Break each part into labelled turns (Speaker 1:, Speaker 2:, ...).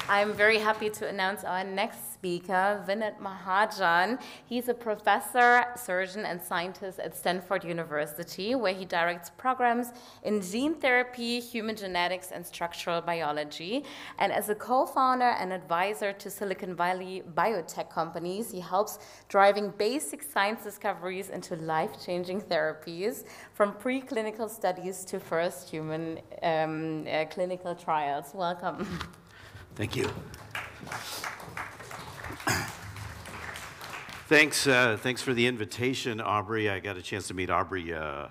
Speaker 1: I'm very happy to announce our next speaker, Vinit Mahajan. He's a professor, surgeon, and scientist at Stanford University, where he directs programs in gene therapy, human genetics, and structural biology. And as a co-founder and advisor to Silicon Valley biotech companies, he helps driving basic science discoveries into life-changing therapies, from preclinical studies to first human clinical trials. Welcome.
Speaker 2: Thank you. Thanks for the invitation, Aubrey. I got a chance to meet Aubrey, I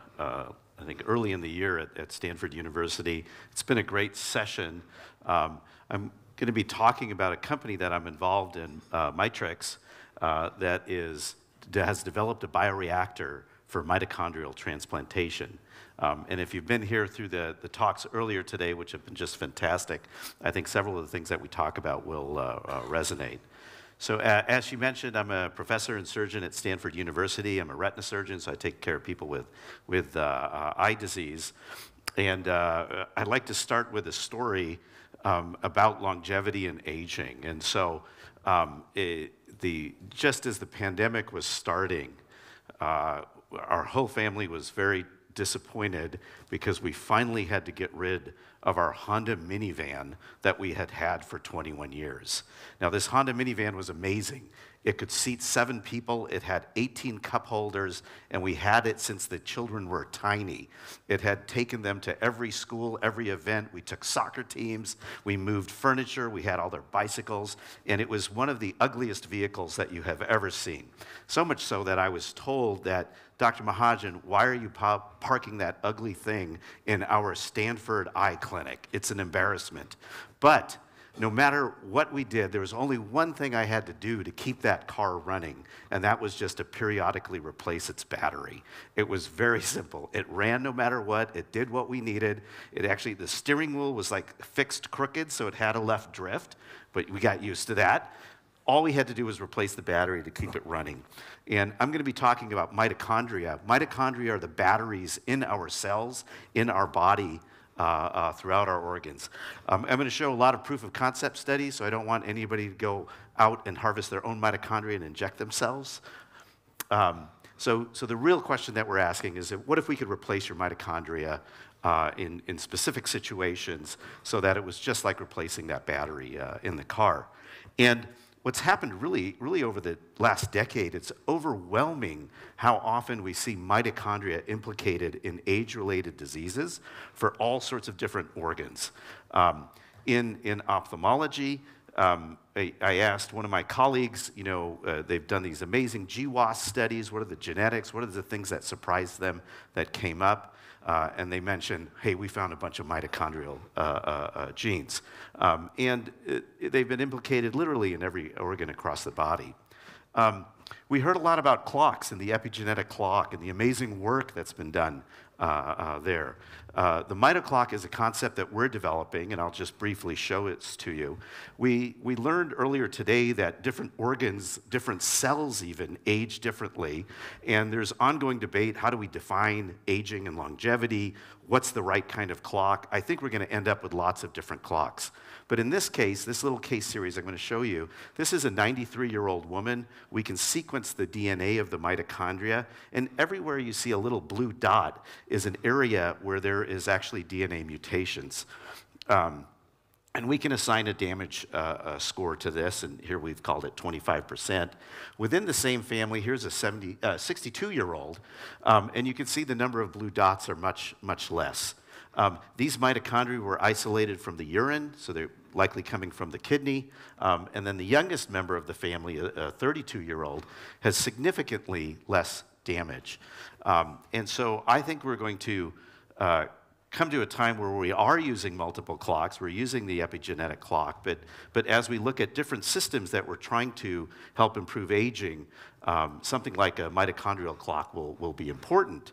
Speaker 2: think, early in the year at Stanford University. It's been a great session. I'm going to be talking about a company that I'm involved in, Mitochondrial, that has developed a bioreactor for mitochondrial transplantation. And if you've been here through the talks earlier today, which have been just fantastic, I think several of the things that we talk about will resonate. So as you mentioned, I'm a professor and surgeon at Stanford University. I'm a retina surgeon, so I take care of people with eye disease. And I'd like to start with a story about longevity and aging. And so just as the pandemic was starting, our whole family was very disappointed because we finally had to get rid of our Honda minivan that we had had for 21 years. Now, this Honda minivan was amazing. It could seat 7 people. It had 18 cup holders, and we had it since the children were tiny. It had taken them to every school, every event. We took soccer teams. We moved furniture. We had all their bicycles, and it was one of the ugliest vehicles that you have ever seen. So much so that I was told that, Dr. Mahajan, why are you parking that ugly thing in our Stanford eye clinic? It's an embarrassment. But no matter what we did, there was only one thing I had to do to keep that car running, and that was just to periodically replace its battery. It was very simple. It ran no matter what. It did what we needed. The steering wheel was like fixed crooked, so it had a left drift, but we got used to that. All we had to do was replace the battery to keep it running. And I'm going to be talking about mitochondria. Mitochondria are the batteries in our cells, in our body, throughout our organs. I'm going to show a lot of proof of concept studies, so I don't want anybody to go out and harvest their own mitochondria and inject themselves. So the real question that we're asking is, what if we could replace your mitochondria in specific situations so that it was just like replacing that battery in the car? And what's happened really over the last decade, it's overwhelming how often we see mitochondria implicated in age-related diseases for all sorts of different organs. In ophthalmology, I asked one of my colleagues, they've done these amazing GWAS studies. What are the genetics? What are the things that surprised them that came up? And they mentioned, hey, we found a bunch of mitochondrial genes. And they've been implicated literally in every organ across the body. We heard a lot about clocks and the epigenetic clock and the amazing work that's been done there. The mitoclock is a concept that we're developing, and I'll just briefly show it to you. We learned earlier today that different organs, different cells even, age differently, and there's ongoing debate, how do we define aging and longevity? What's the right kind of clock? I think we're going to end up with lots of different clocks. But in this case, this little case series I'm going to show you, this is a 93-year-old woman. We can sequence the DNA of the mitochondria, and everywhere you see a little blue dot is an area where there is actually DNA mutations. And we can assign a damage score to this, and here we've called it 25%. Within the same family, here's a 62-year-old, and you can see the number of blue dots are much, much less. These mitochondria were isolated from the urine, so they're likely coming from the kidney. And then the youngest member of the family, a 32-year-old, has significantly less damage. And so I think we're going to come to a time where we are using multiple clocks. We're using the epigenetic clock, but as we look at different systems that we're trying to help improve aging, something like a mitochondrial clock will be important.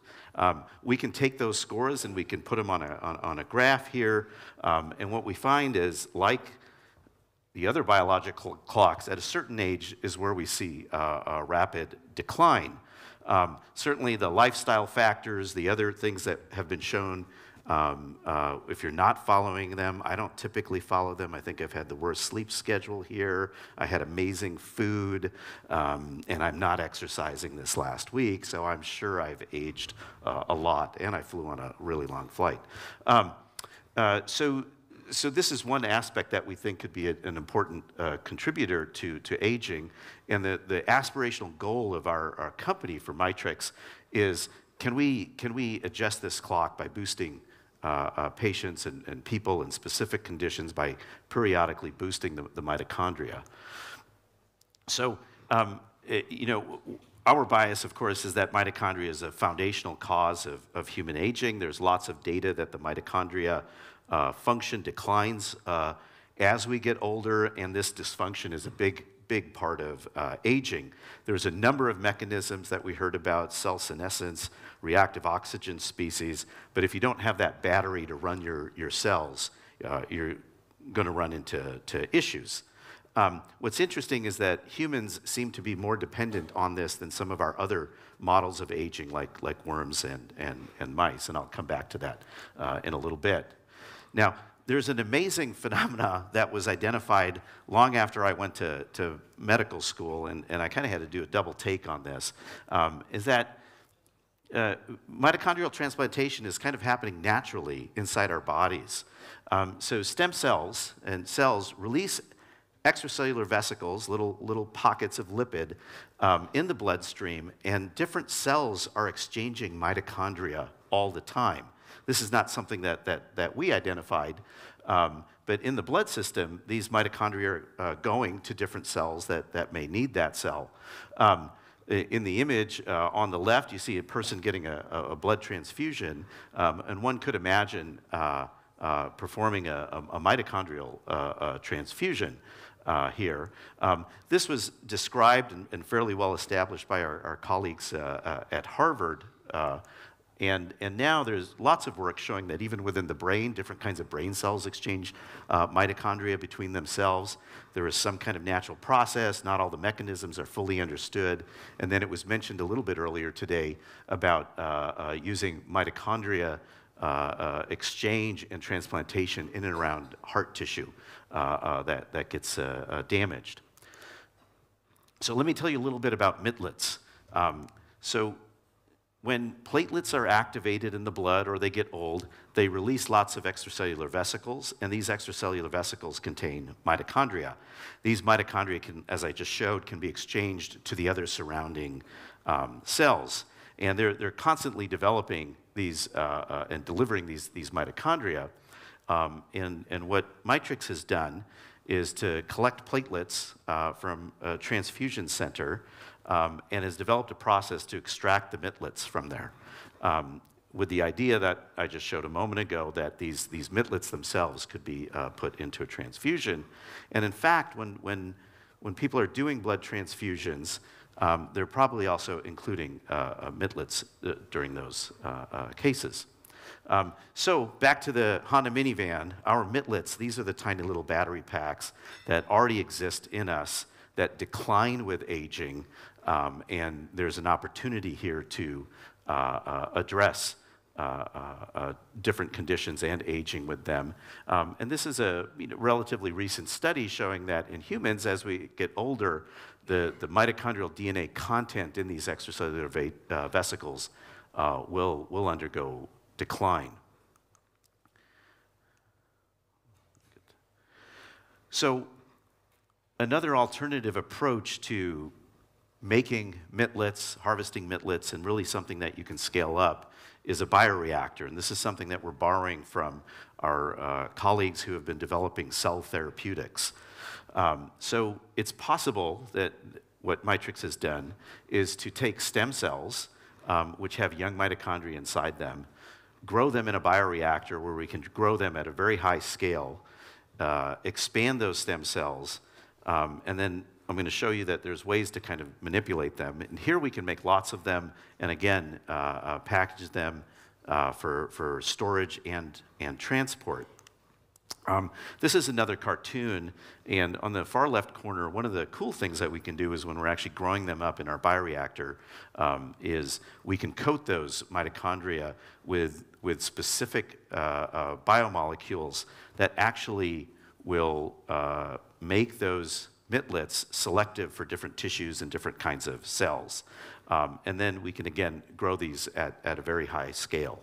Speaker 2: We can take those scores and we can put them on a graph here, and what we find is, like the other biological clocks, at a certain age is where we see a rapid decline. Certainly the lifestyle factors, the other things that have been shown If you're not following them, I don't typically follow them. I think I've had the worst sleep schedule here. I had amazing food, and I'm not exercising this last week, so I'm sure I've aged a lot, and I flew on a really long flight. So this is one aspect that we think could be an important contributor to aging, and the aspirational goal of our company for Mitrix is, can we adjust this clock by boosting patients and people in specific conditions by periodically boosting the mitochondria? So, our bias, of course, is that mitochondria is a foundational cause of human aging. There's lots of data that the mitochondria function declines as we get older, and this dysfunction is a big part of aging. There's a number of mechanisms that we heard about: cell senescence, reactive oxygen species, but if you don't have that battery to run your cells, you're going to run into issues. What's interesting is that humans seem to be more dependent on this than some of our other models of aging, like worms and mice, and I'll come back to that in a little bit. Now, there's an amazing phenomena that was identified long after I went to medical school, and I kind of had to do a double take on this, is that mitochondrial transplantation is kind of happening naturally inside our bodies. So stem cells and cells release extracellular vesicles, little pockets of lipid, in the bloodstream, and different cells are exchanging mitochondria all the time. This is not something that we identified, but in the blood system, these mitochondria are going to different cells that may need that cell. In the image on the left, you see a person getting a blood transfusion, and one could imagine performing a mitochondrial transfusion here. This was described and fairly well established by our colleagues at Harvard. And now there's lots of work showing that even within the brain, different kinds of brain cells exchange mitochondria between themselves. There is some kind of natural process. Not all the mechanisms are fully understood. And then it was mentioned a little bit earlier today about using mitochondria exchange and transplantation in and around heart tissue that gets damaged. So let me tell you a little bit about mitlets. When platelets are activated in the blood or they get old, they release lots of extracellular vesicles, and these extracellular vesicles contain mitochondria. These mitochondria, as I just showed, can be exchanged to the other surrounding cells. And they're constantly developing these and delivering these mitochondria. And what Mitrix has done is to collect platelets from a transfusion center, and has developed a process to extract the mitlets from there, with the idea that I just showed a moment ago, that these mitlets themselves could be put into a transfusion. And in fact, when people are doing blood transfusions, they're probably also including mitlets during those cases. So back to the Honda minivan, our mitlets, these are the tiny little battery packs that already exist in us that decline with aging, and there's an opportunity here to address different conditions and aging with them. And this is a relatively recent study showing that in humans, as we get older, the mitochondrial DNA content in these extracellular vesicles will undergo decline. So another alternative approach to making mitlets, harvesting mitlets, and really something that you can scale up is a bioreactor. And this is something that we're borrowing from our colleagues who have been developing cell therapeutics. So it's possible that what Mitrix has done is to take stem cells, which have young mitochondria inside them, grow them in a bioreactor where we can grow them at a very high scale, expand those stem cells, and then I'm going to show you that there's ways to kind of manipulate them. And here we can make lots of them, and again, package them for storage and transport. This is another cartoon, and on the far left corner, one of the cool things that we can do is when we're actually growing them up in our bioreactor, is we can coat those mitochondria with specific biomolecules that actually will make those mitlets selective for different tissues and different kinds of cells. And then we can, again, grow these at a very high scale.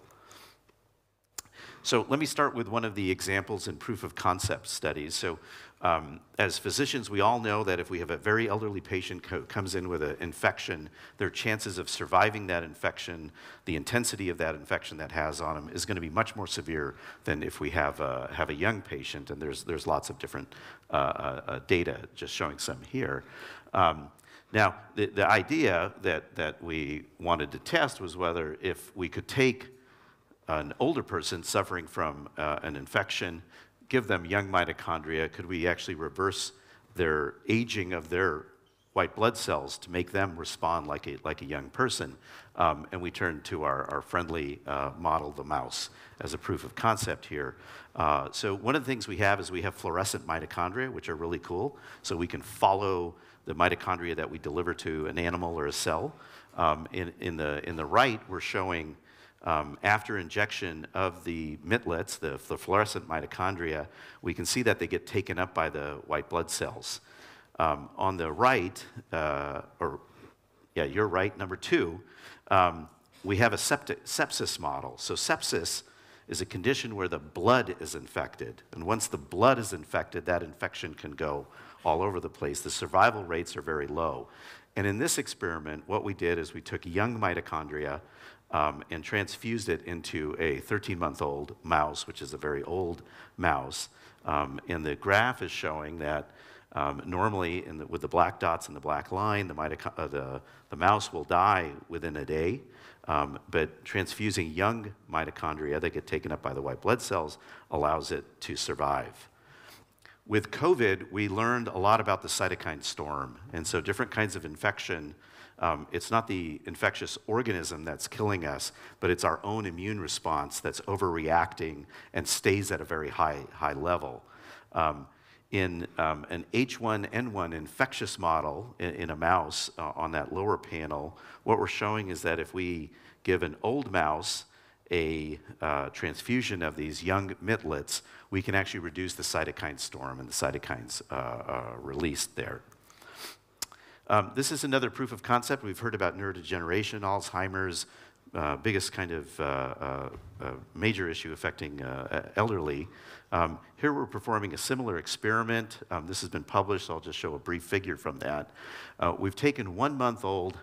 Speaker 2: So let me start with one of the examples in proof of concept studies. So as physicians, we all know that if we have a very elderly patient comes in with an infection, their chances of surviving that infection, the intensity of that infection that has on them is going to be much more severe than if we have a young patient, and there's lots of different data, just showing some here. Now, the idea that we wanted to test was whether if we could take an older person suffering from an infection, give them young mitochondria, could we actually reverse their aging of their white blood cells to make them respond like a young person? And we turned to our friendly model, the mouse, as a proof of concept here. So one of the things we have is we have fluorescent mitochondria, which are really cool. So we can follow the mitochondria that we deliver to an animal or a cell. In the right, we're showing after injection of the mitlets, the fluorescent mitochondria, we can see that they get taken up by the white blood cells. On the right, you're right, number 2, we have a sepsis model. So sepsis is a condition where the blood is infected. And once the blood is infected, that infection can go all over the place. The survival rates are very low. And in this experiment, what we did is we took young mitochondria and transfused it into a 13-month-old mouse, which is a very old mouse. And the graph is showing that normally, with the black dots and the black line, the mouse will die within a day. But transfusing young mitochondria that get taken up by the white blood cells allows it to survive. With COVID, we learned a lot about the cytokine storm. And so different kinds of infection, it's not the infectious organism that's killing us, but it's our own immune response that's overreacting and stays at a very high level. In an H1N1 infectious model in a mouse on that lower panel, what we're showing is that if we give an old mouse a transfusion of these young mitlets, we can actually reduce the cytokine storm and the cytokines released there. This is another proof of concept. We've heard about neurodegeneration, Alzheimer's, biggest kind of major issue affecting elderly. Here we're performing a similar experiment. This has been published, so I'll just show a brief figure from that. We've taken 1-month-old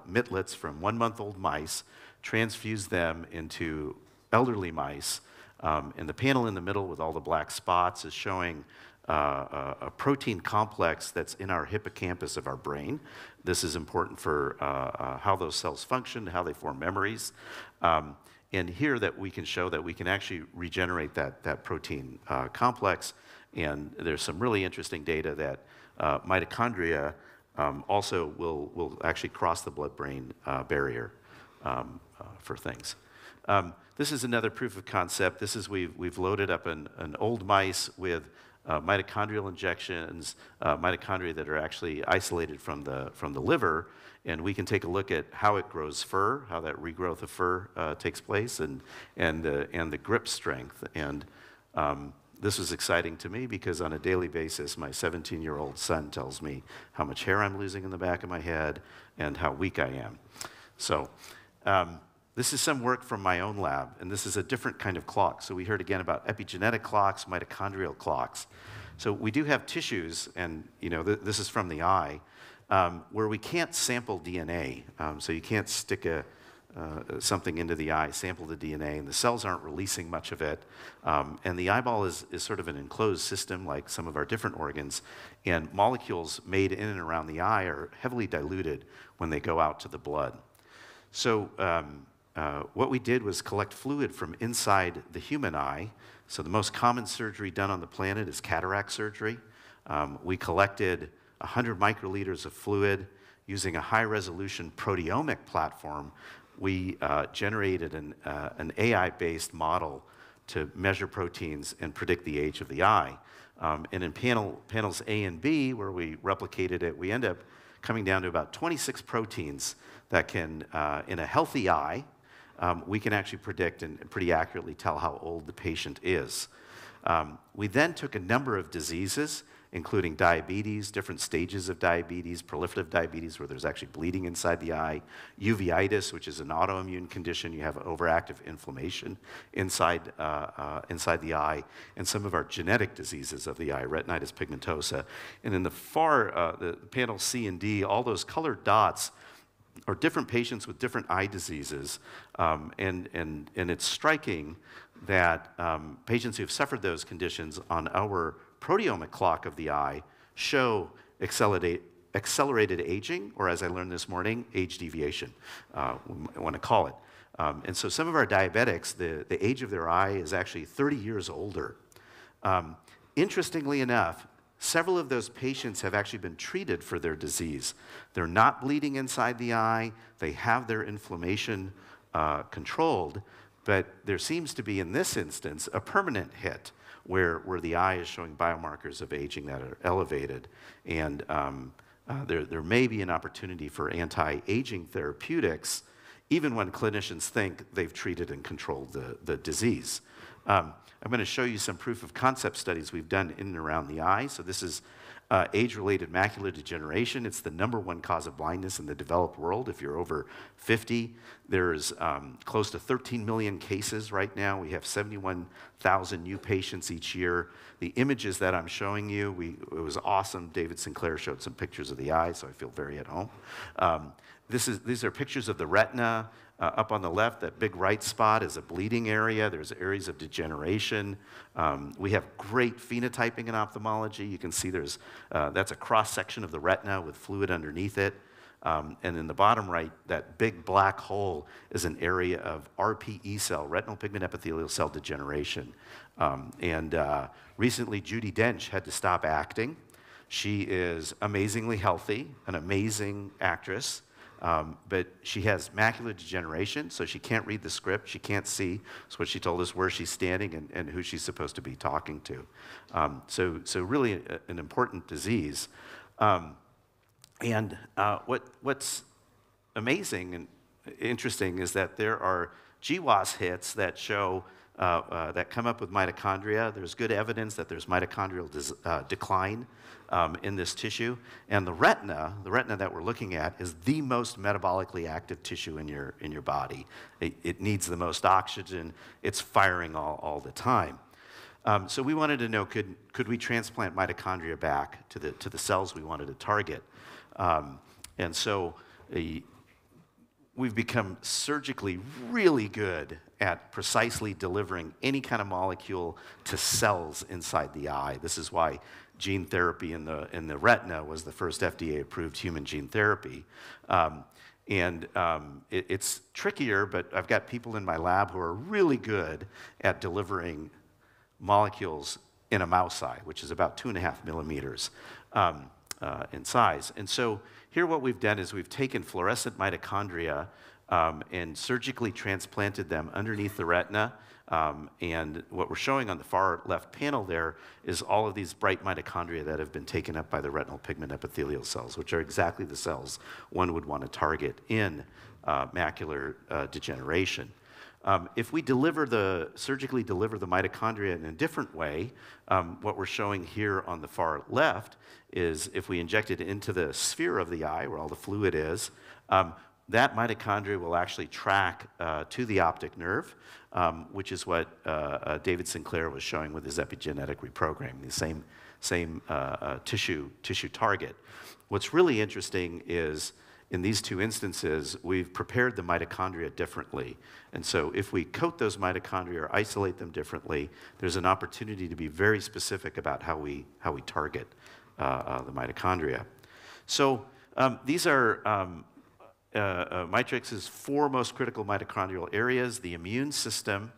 Speaker 2: mitlets from 1-month-old mice, transfused them into elderly mice, and the panel in the middle with all the black spots is showing a protein complex that's in our hippocampus of our brain. This is important for how those cells function, how they form memories. And here that we can show that we can actually regenerate that protein complex. And there's some really interesting data that mitochondria also will actually cross the blood-brain barrier for things. This is another proof of concept. This is we've loaded up an old mice with mitochondrial injections, mitochondria that are actually isolated from the liver, and we can take a look at how it grows fur, how that regrowth of fur takes place, and the grip strength. And this was exciting to me because on a daily basis, my 17-year-old son tells me how much hair I'm losing in the back of my head and how weak I am. So this is some work from my own lab, and this is a different kind of clock. So we heard again about epigenetic clocks, mitochondrial clocks. So we do have tissues, and this is from the eye, where we can't sample DNA. So you can't stick something into the eye, sample the DNA, and the cells aren't releasing much of it. And the eyeball is sort of an enclosed system like some of our different organs, and molecules made in and around the eye are heavily diluted when they go out to the blood. So what we did was collect fluid from inside the human eye. So the most common surgery done on the planet is cataract surgery. We collected 100 microliters of fluid using a high-resolution proteomic platform. We generated an AI-based model to measure proteins and predict the age of the eye. And in panels A and B, where we replicated it, we end up coming down to about 26 proteins that can, in a healthy eye, we can actually predict and pretty accurately tell how old the patient is. We then took a number of diseases, including diabetes, different stages of diabetes, proliferative diabetes, where there's actually bleeding inside the eye, uveitis, which is an autoimmune condition. You have overactive inflammation inside the eye, and some of our genetic diseases of the eye, retinitis pigmentosa. And in the the panel C and D, all those colored dots are different patients with different eye diseases, and it's striking that patients who have suffered those conditions on our proteomic clock of the eye show accelerated aging, or as I learned this morning, age deviation, we want to call it. And so some of our diabetics, the age of their eye is actually 30 years older. Interestingly enough, several of those patients have actually been treated for their disease. They're not bleeding inside the eye, they have their inflammation controlled, but there seems to be, in this instance, a permanent hit where the eye is showing biomarkers of aging that are elevated. And there may be an opportunity for anti-aging therapeutics, even when clinicians think they've treated and controlled the disease. I'm going to show you some proof of concept studies we've done in and around the eye. So this is age-related macular degeneration. It's the #1 cause of blindness in the developed world. If you're over 50, there's close to 13 million cases right now. We have 71,000 new patients each year. The images that I'm showing you, it was awesome. David Sinclair showed some pictures of the eye, so I feel very at home. These are pictures of the retina. Up on the left, that big right spot is a bleeding area. There's areas of degeneration. We have great phenotyping in ophthalmology. You can see that's a cross-section of the retina with fluid underneath it. And in the bottom right, that big black hole is an area of RPE cell, retinal pigment epithelial cell degeneration. Recently, Judi Dench had to stop acting. She is amazingly healthy, an amazing actress. But she has macular degeneration, so she can't read the script. She can't see. That's what she told us, where she's standing and who she's supposed to be talking to. So really an important disease. What's amazing and interesting is that there are GWAS hits that show that come up with mitochondria. There's good evidence that there's mitochondrial decline in this tissue. And the retina that we're looking at, is the most metabolically active tissue in your body. It needs the most oxygen. It's firing all the time. So we wanted to know, could we transplant mitochondria back to the cells we wanted to target? And so we've become surgically really good at precisely delivering any kind of molecule to cells inside the eye. This is why gene therapy in the retina was the first FDA-approved human gene therapy. It's trickier, but I've got people in my lab who are really good at delivering molecules in a mouse eye, which is about 2.5 millimeters in size. And so here what we've done is we've taken fluorescent mitochondria and surgically transplanted them underneath the retina. And what we're showing on the far left panel there is all of these bright mitochondria that have been taken up by the retinal pigment epithelial cells, which are exactly the cells one would want to target in macular degeneration. If we surgically deliver the mitochondria in a different way, what we're showing here on the far left is if we inject it into the sphere of the eye, where all the fluid is, that mitochondria will actually track to the optic nerve, which is what David Sinclair was showing with his epigenetic reprogramming, the same tissue target. What's really interesting is, in these two instances, we've prepared the mitochondria differently. And so if we coat those mitochondria or isolate them differently, there's an opportunity to be very specific about how we target the mitochondria. So these are Matrix's 4 most critical mitochondrial areas: the immune system,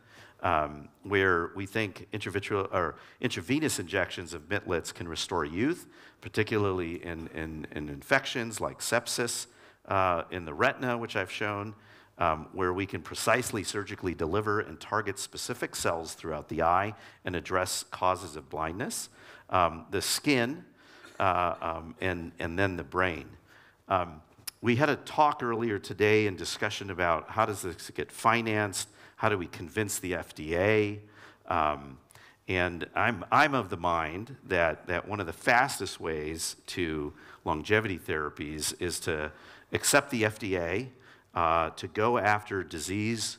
Speaker 2: where we think intravenous injections of mitlets can restore youth, particularly in infections like sepsis, in the retina, which I've shown. where we can precisely surgically deliver and target specific cells throughout the eye and address causes of blindness, the skin, and then the brain. We had a talk earlier today in discussion about how does this get financed, how do we convince the FDA, and I'm of the mind that one of the fastest ways to longevity therapies is to accept the FDA, to go after disease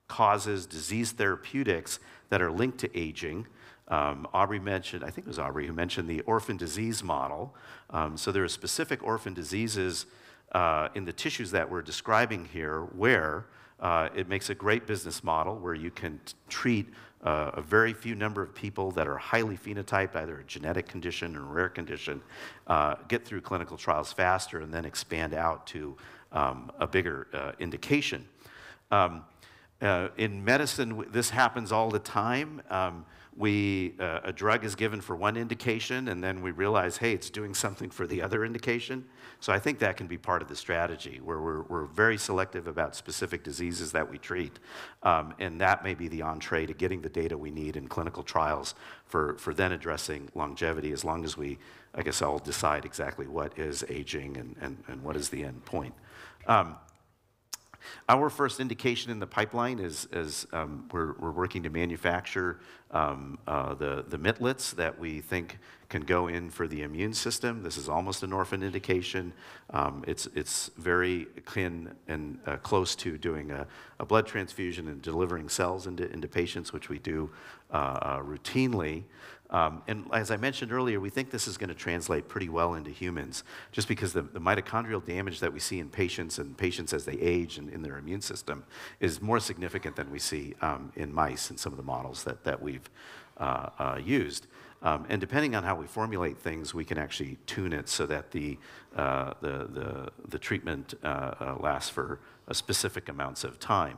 Speaker 2: causes, disease therapeutics that are linked to aging. Aubrey mentioned, I think it was Aubrey who mentioned the orphan disease model. So there are specific orphan diseases in the tissues that we're describing here where it makes a great business model where you can treat a very few number of people that are highly phenotyped, either a genetic condition or a rare condition, get through clinical trials faster and then expand out to a bigger indication. In medicine, this happens all the time. A drug is given for one indication, and then we realize, hey, it's doing something for the other indication. So I think that can be part of the strategy, where we're very selective about specific diseases that we treat, and that may be the entree to getting the data we need in clinical trials for then addressing longevity, as long as we, I guess, all decide exactly what is aging and what is the end point. Our first indication in the pipeline is we're working to manufacture the mitlets that we think can go in for the immune system. This is almost an orphan indication. It's very akin and close to doing a blood transfusion and delivering cells into patients, which we do routinely. And as I mentioned earlier, we think this is going to translate pretty well into humans, just because the mitochondrial damage that we see in patients as they age and in their immune system is more significant than we see in mice in some of the models that we've used. And depending on how we formulate things, we can actually tune it so that the treatment lasts for specific amounts of time.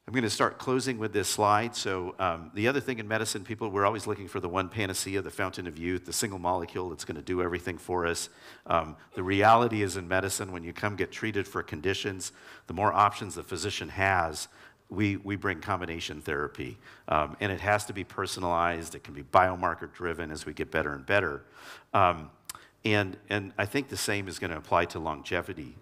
Speaker 2: I'm going to start closing with this slide. So the other thing in medicine, we're always looking for the one panacea, the fountain of youth, the single molecule that's going to do everything for us. The reality is in medicine, when you come get treated for conditions, the more options the physician has, we bring combination therapy. And it has to be personalized. It can be biomarker driven as we get better and better. And I think the same is going to apply to longevity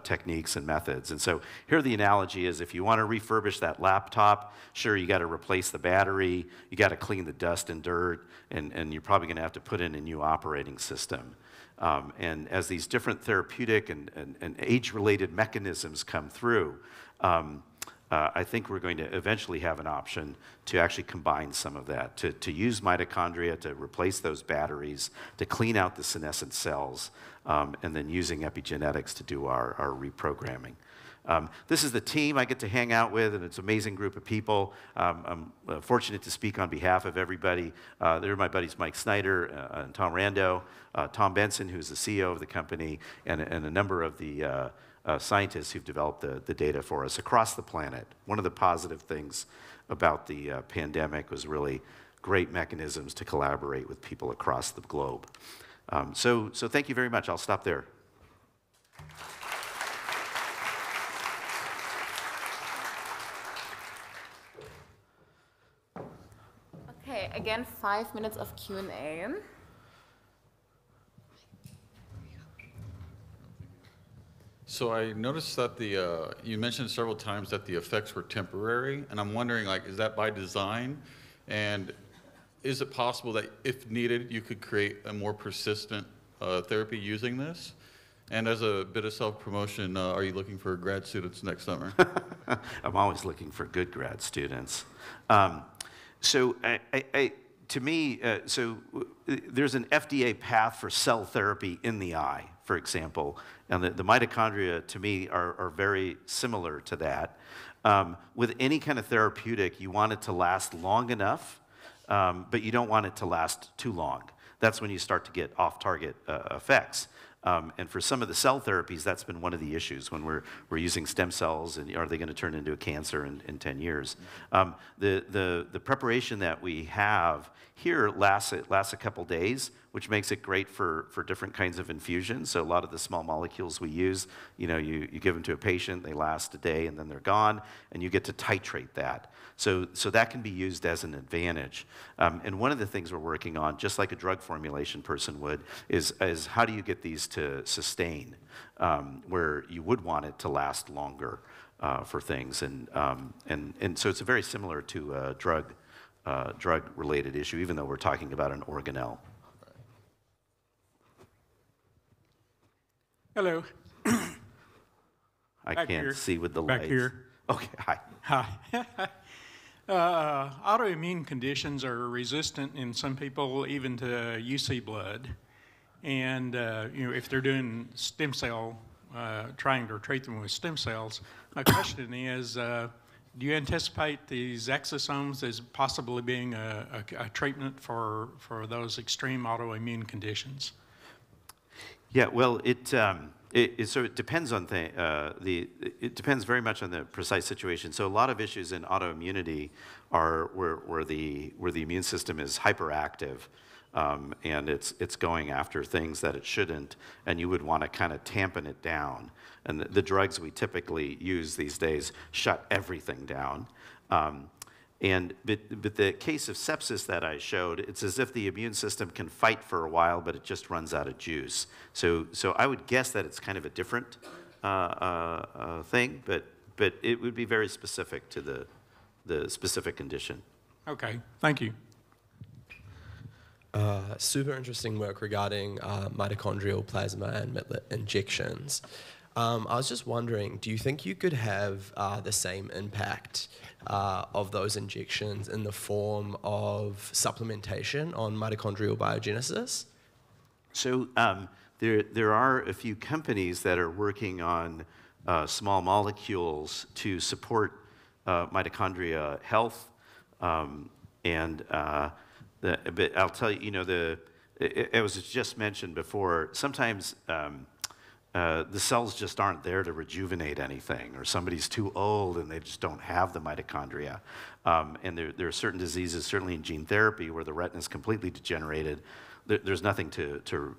Speaker 2: techniques and methods. And so here the analogy is, if you want to refurbish that laptop, sure, you got to replace the battery, you got to clean the dust and dirt, and you're probably going to have to put in a new operating system. And as these different therapeutic and age-related mechanisms come through, I think we're going to eventually have an option to actually combine some of that, to use mitochondria to replace those batteries, to clean out the senescent cells, and then using epigenetics to do our reprogramming. This is the team I get to hang out with, and it's an amazing group of people. I'm fortunate to speak on behalf of everybody. They're my buddies Mike Snyder and Tom Rando, Tom Benson, who's the CEO of the company, and a number of the scientists who've developed the data for us across the planet. One of the positive things about the pandemic was really great mechanisms to collaborate with people across the globe. So thank you very much. I'll stop there.
Speaker 1: Okay, again, 5 minutes of Q&A.
Speaker 3: So I noticed that you mentioned several times that the effects were temporary, and I'm wondering, is that by design? And is it possible that if needed, you could create a more persistent therapy using this? And as a bit of self-promotion, are you looking for grad students next summer?
Speaker 2: I'm always looking for good grad students. So to me, there's an FDA path for cell therapy in the eye, for example, and the mitochondria, to me, are very similar to that. With any kind of therapeutic, you want it to last long enough, but you don't want it to last too long. That's when you start to get off-target effects. And for some of the cell therapies, that's been one of the issues when we're using stem cells, and are they going to turn into a cancer in 10 years? The preparation that we have here lasts a couple days. which makes it great for different kinds of infusions. So a lot of the small molecules we use, you give them to a patient, they last a day, and then they're gone, and you get to titrate that. So that can be used as an advantage. And one of the things we're working on, just like a drug formulation person would, is how do you get these to sustain, where you would want it to last longer for things. And so it's very similar to a drug-related issue, even though we're talking about an organelle.
Speaker 4: Hello.
Speaker 2: I
Speaker 4: Back
Speaker 2: can't
Speaker 4: here.
Speaker 2: see with the
Speaker 4: Back
Speaker 2: lights.
Speaker 4: here.
Speaker 2: Okay, hi.
Speaker 4: Hi. Autoimmune conditions are resistant in some people even to UC blood. And if they're doing stem cell, trying to treat them with stem cells, my question is, do you anticipate these exosomes as possibly being a treatment for those extreme autoimmune conditions?
Speaker 2: Yeah, well, it depends on it depends very much on the precise situation. So a lot of issues in autoimmunity are where the immune system is hyperactive, and it's going after things that it shouldn't, and you would want to kind of tampen it down. And the drugs we typically use these days shut everything down. But the case of sepsis that I showed, it's as if the immune system can fight for a while, but it just runs out of juice. So I would guess that it's kind of a different thing, but it would be very specific to the specific condition.
Speaker 4: Okay, thank you.
Speaker 5: Super interesting work regarding mitochondrial plasma and mitochondrial injections. I was just wondering, do you think you could have the same impact of those injections in the form of supplementation on mitochondrial biogenesis?
Speaker 2: So there are a few companies that are working on small molecules to support mitochondria health, but I'll tell you, it was just mentioned before, sometimes the cells just aren't there to rejuvenate anything, or somebody's too old and they just don't have the mitochondria. And there are certain diseases, certainly in gene therapy, where the retina is completely degenerated. There's nothing to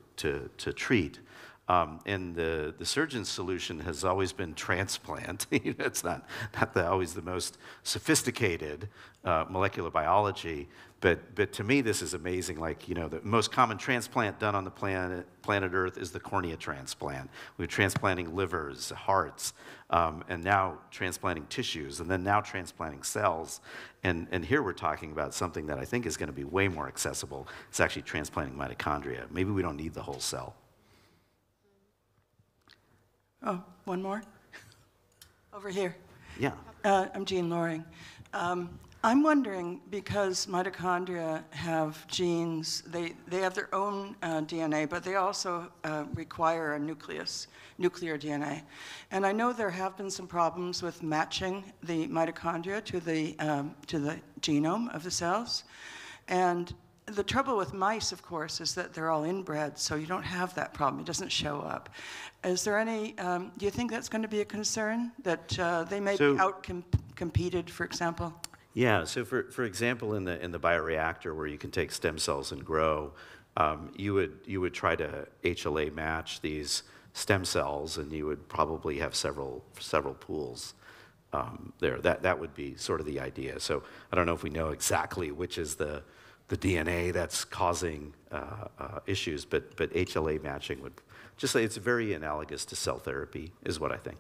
Speaker 2: treat. And the surgeon's solution has always been transplant. It's not always the most sophisticated molecular biology, but to me this is amazing. Like, the most common transplant done on the planet Earth is the cornea transplant. We're transplanting livers, hearts, and now transplanting tissues, and then now transplanting cells. And here we're talking about something that I think is going to be way more accessible. It's actually transplanting mitochondria. Maybe we don't need the whole cell.
Speaker 6: Oh, one more? Over here.
Speaker 2: Yeah.
Speaker 6: I'm Jean Loring. I'm wondering, because mitochondria have genes, they have their own DNA, but they also require a nuclear DNA. And I know there have been some problems with matching the mitochondria to the genome of the cells. And the trouble with mice, of course, is that they're all inbred, so you don't have that problem. It doesn't show up. Is there any, do you think that's going to be a concern, that they may be out-competed, for example?
Speaker 2: Yeah, so for example, in the bioreactor where you can take stem cells and grow, you would try to HLA match these stem cells, and you would probably have several pools there. That would be sort of the idea. So I don't know if we know exactly which is the DNA that's causing issues, but HLA matching would just say it's very analogous to cell therapy, is what I think.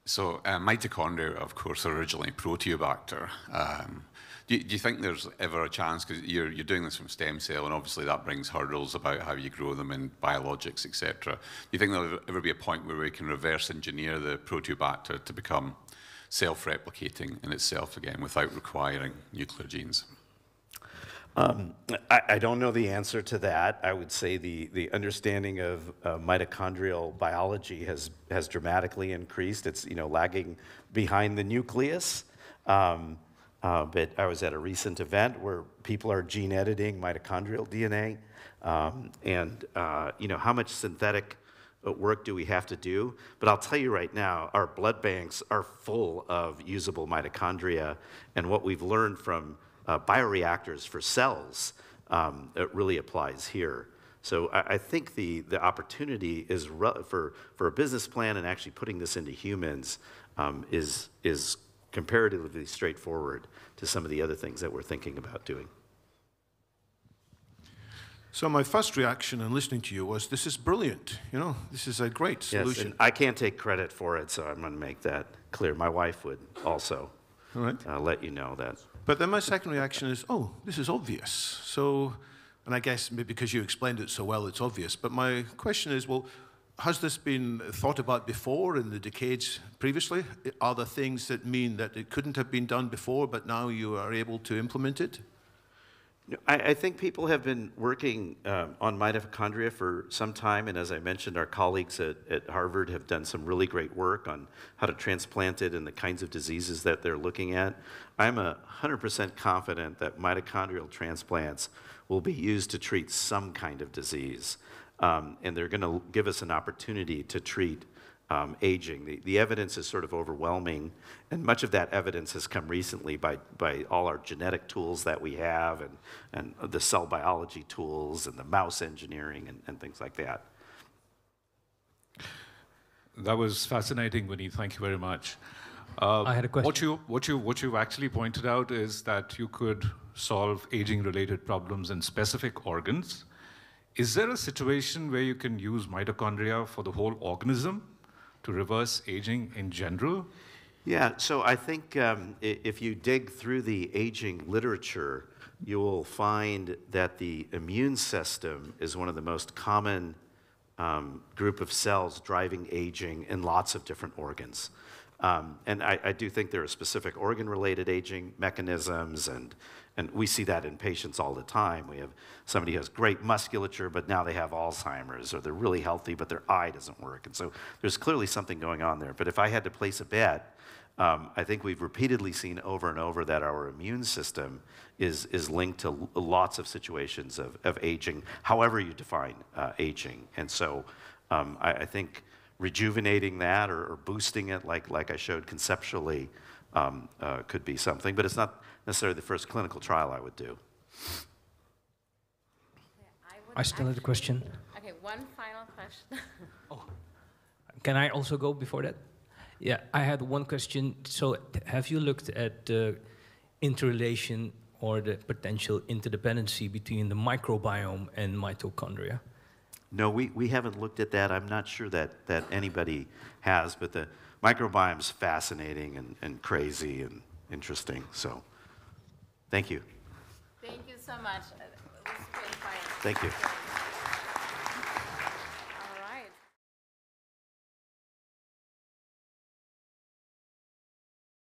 Speaker 7: So mitochondria, of course, are originally Proteobacter. Do you think there's ever a chance, because you're doing this from stem cell, and obviously that brings hurdles about how you grow them in biologics, etc. Do you think there'll ever be a point where we can reverse engineer the Proteobacter to become self-replicating in itself again without requiring nuclear genes?
Speaker 2: I don't know the answer to that. I would say the understanding of mitochondrial biology has dramatically increased. It's lagging behind the nucleus. But I was at a recent event where people are gene editing mitochondrial DNA, and how much synthetic work do we have to do? But I'll tell you right now, our blood banks are full of usable mitochondria, and what we've learned from bioreactors for cells, it really applies here. So I think the opportunity is for a business plan and actually putting this into humans is comparatively straightforward to some of the other things that we're thinking about doing.
Speaker 8: So my first reaction in listening to you was, this is brilliant. This is a great solution.
Speaker 2: Yes, and I can't take credit for it, so I'm going to make that clear. My wife would also let you know that.
Speaker 8: But then my second reaction is, oh, this is obvious. So, and I guess maybe because you explained it so well, it's obvious. But my question is, well, has this been thought about before in the decades previously? Are there things that mean that it couldn't have been done before, but now you are able to implement it?
Speaker 2: I think people have been working on mitochondria for some time, and as I mentioned, our colleagues at Harvard have done some really great work on how to transplant it and the kinds of diseases that they're looking at. I'm 100% confident that mitochondrial transplants will be used to treat some kind of disease, and they're going to give us an opportunity to treat aging. The evidence is sort of overwhelming, and much of that evidence has come recently by all our genetic tools that we have, and the cell biology tools, and the mouse engineering, and things like that.
Speaker 9: That was fascinating, Vinny. Thank you very much.
Speaker 10: I had a question.
Speaker 9: What you've actually pointed out is that you could solve aging-related problems in specific organs. Is there a situation where you can use mitochondria for the whole organism to reverse aging in general?
Speaker 2: Yeah, so I think if you dig through the aging literature, you will find that the immune system is one of the most common group of cells driving aging in lots of different organs. And I do think there are specific organ-related aging mechanisms, and we see that in patients all the time. We have somebody who has great musculature, but now they have Alzheimer's, or they're really healthy, but their eye doesn't work. And so there's clearly something going on there. But if I had to place a bet, I think we've repeatedly seen over and over that our immune system is linked to lots of situations of aging, however you define aging. And so I think rejuvenating that or boosting it like I showed conceptually could be something, but it's not necessarily the first clinical trial I would do.
Speaker 10: I still have a question.
Speaker 1: Okay, one final question.
Speaker 10: Can I also go before that? Yeah, I had one question. So have you looked at the interrelation or the potential interdependency between the microbiome and mitochondria?
Speaker 2: No, we haven't looked at that. I'm not sure that anybody has, but the microbiome's fascinating and crazy and interesting. So thank you.
Speaker 1: Thank you so much. It was great.
Speaker 2: Thank you.